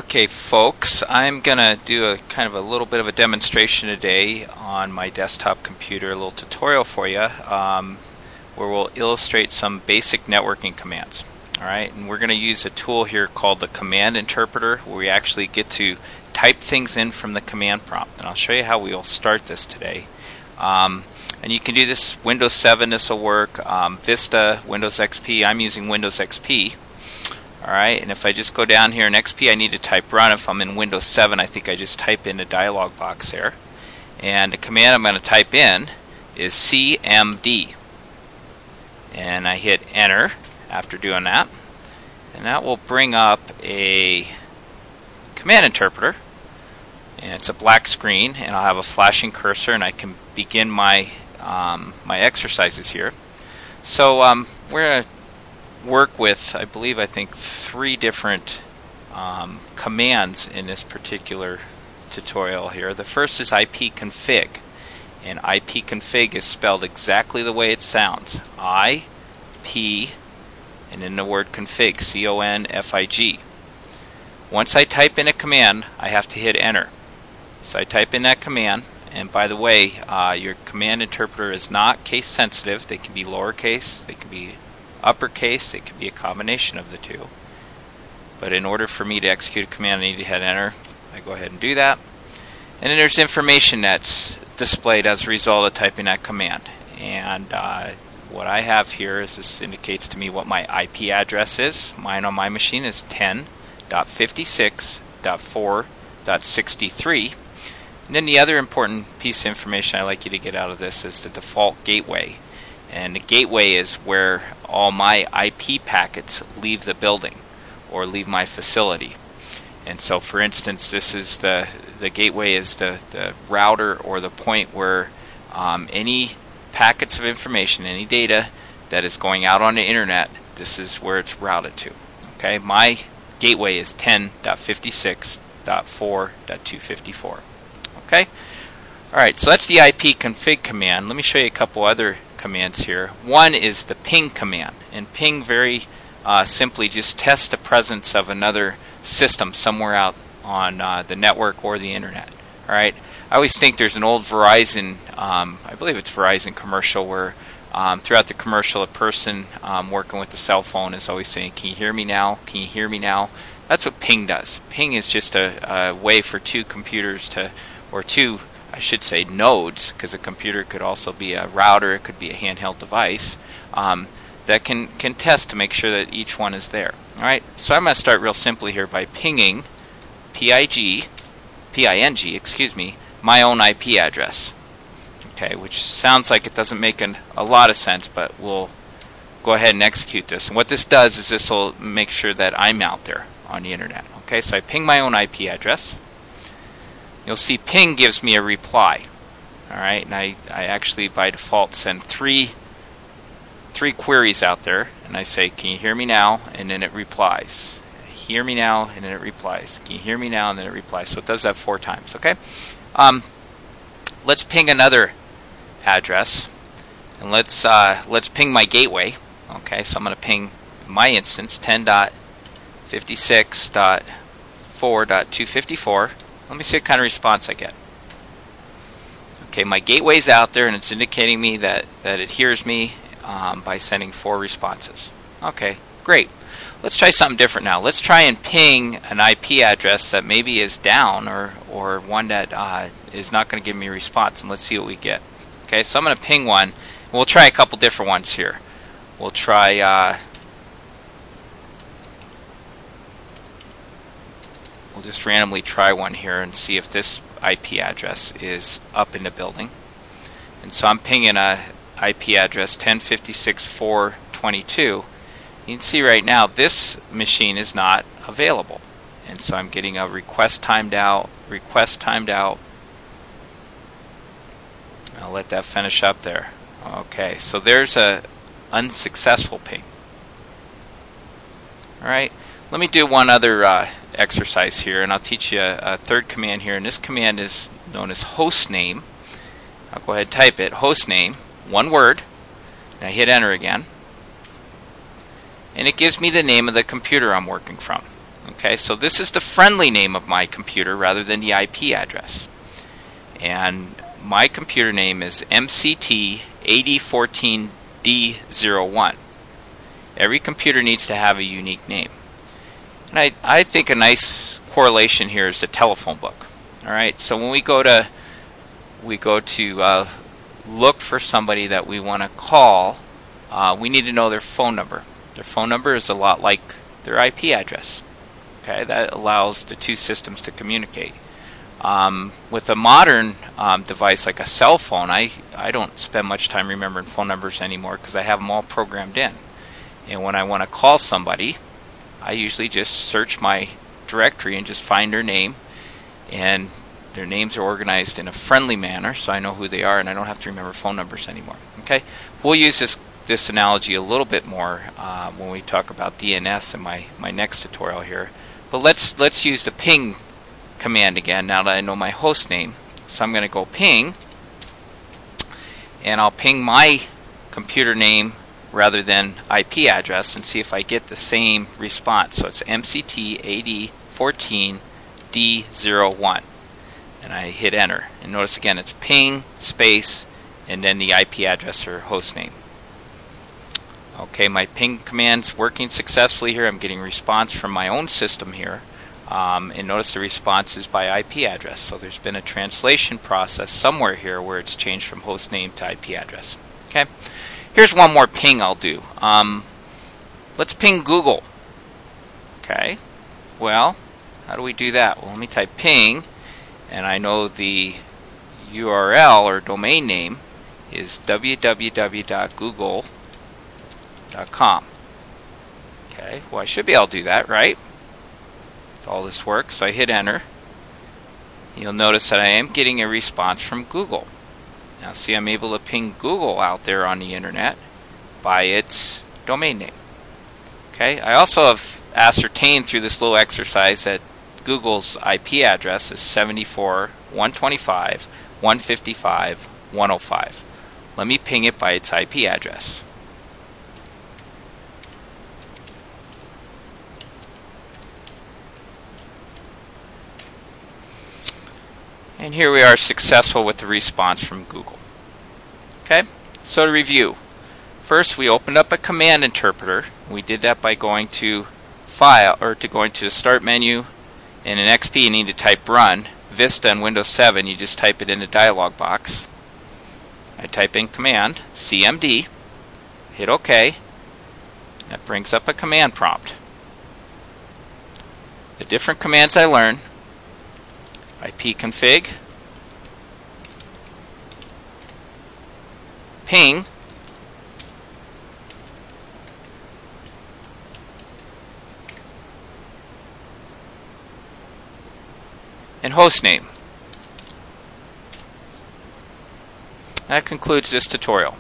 Okay folks, I'm gonna do a kind of a little bit of a demonstration today on my desktop computer, a little tutorial for you where we'll illustrate some basic networking commands. Alright, and we're going to use a tool here called the command interpreter where we actually get to type things in from the command prompt, and I'll show you how we'll start this today. And you can do this Windows 7, this will work, Vista, Windows XP. I'm using Windows XP. Alright, and if I just go down here in XP, I need to type run. If I'm in Windows 7, I think I just type in a dialog box there. And the command I'm going to type in is CMD. And I hit enter after doing that. And that will bring up a command interpreter. And it's a black screen, and I'll have a flashing cursor, and I can begin my my exercises here. So we're going to work with, I think 3 different commands in this particular tutorial here. The first is IPCONFIG, and IPCONFIG is spelled exactly the way it sounds. I-P and then the word config, C-O-N-F-I-G. Once I type in a command, I have to hit enter. So I type in that command, and by the way, your command interpreter is not case sensitive. They can be lowercase, they can be uppercase, it can be a combination of the two. But in order for me to execute a command, I need to hit enter. I go ahead and do that. And then there's information that's displayed as a result of typing that command. And what I have here is this indicates to me what my IP address is. Mine on my machine is 10.56.4.63. And then the other important piece of information I'd like you to get out of this is the default gateway. And the gateway is where all my IP packets leave the building or leave my facility. And so for instance, this is the gateway is the router or the point where any packets of information, any data that is going out on the internet, this is where it's routed to. Okay, my gateway is 10.56.4.254. Okay, alright, so that's the IPCONFIG command. Let me show you a couple other commands here. One is the ping command, and ping very simply just tests the presence of another system somewhere out on the network or the internet. Alright, I always think there's an old Verizon, I believe it's Verizon commercial, where throughout the commercial a person working with the cell phone is always saying, "Can you hear me now? Can you hear me now?" That's what ping does. Ping is just a way for two computers to, or two, I should say, nodes, because a computer could also be a router, it could be a handheld device, that can test to make sure that each one is there. Alright, so I'm going to start real simply here by pinging, P-I-N-G, excuse me, my own IP address. Okay, which sounds like it doesn't make a lot of sense, but we'll go ahead and execute this. And what this does is this will make sure that I'm out there on the internet. Okay, so I ping my own IP address. You'll see ping gives me a reply. Alright, and I actually by default send three queries out there, and I say, "Can you hear me now?" and then it replies. "Hear me now," and then it replies. "Can you hear me now?" and then it replies. So it does that 4 times. Okay, let's ping another address, and let's ping my gateway. Okay, so I'm going to ping my instance 10.56.4.254. Let me see what kind of response I get. Okay, my gateway's out there, and it's indicating me that it hears me by sending 4 responses. Okay, great. Let's try something different now. Let's try and ping an IP address that maybe is down, or one that is not going to give me a response, and let's see what we get. Okay, so I'm going to ping one. We'll try a couple different ones here. We'll try we'll just randomly try one here and see if this IP address is up in the building. And so I'm pinging a IP address 10.56.4.22. You can see right now this machine is not available. And so I'm getting a request timed out, request timed out. I'll let that finish up there. Okay, so there's a unsuccessful ping. Alright, let me do one other exercise here, and I'll teach you a third command here, and this command is known as HOSTNAME. I'll go ahead and type it, HOSTNAME, one word, and I hit enter again, and it gives me the name of the computer I'm working from. Okay, so this is the friendly name of my computer rather than the IP address. And my computer name is MCT8014D01. Every computer needs to have a unique name. And I think a nice correlation here is the telephone book. Alright, so when we go to look for somebody that we want to call, we need to know their phone number. Their phone number is a lot like their IP address. Okay, that allows the two systems to communicate. With a modern device like a cell phone, I don't spend much time remembering phone numbers anymore because I have them all programmed in. And when I want to call somebody, I usually just search my directory and just find their name, and their names are organized in a friendly manner so I know who they are and I don't have to remember phone numbers anymore. Okay, we'll use this analogy a little bit more when we talk about DNS in my next tutorial here. But let's use the ping command again now that I know my host name. So I'm going to go ping, and I'll ping my computer name rather than IP address and see if I get the same response. So it's MCT8014D01, and I hit enter. And notice again it's ping space and then the IP address or host name. Okay, my ping command's working successfully here. I'm getting response from my own system here. And notice the response is by IP address. So there's been a translation process somewhere here where it's changed from host name to IP address. Okay, here's one more ping I'll do. Let's ping Google. Okay, well, how do we do that? Well, let me type ping, and I know the URL or domain name is www.google.com. Okay, well, I should be able to do that, right? If all this works, so I hit enter. You'll notice that I am getting a response from Google. Now see, I'm able to ping Google out there on the internet by its domain name. Okay, I also have ascertained through this little exercise that Google's IP address is 74.125.155.105. Let me ping it by its IP address. And here we are, successful with the response from Google. Okay, so to review, first we opened up a command interpreter. We did that by going to File, or going to the Start menu. And in XP you need to type Run. Vista and Windows 7, you just type it in the dialog box. I type in command CMD, hit OK. That brings up a command prompt. The different commands I learned: IPCONFIG, ping, and hostname. That concludes this tutorial.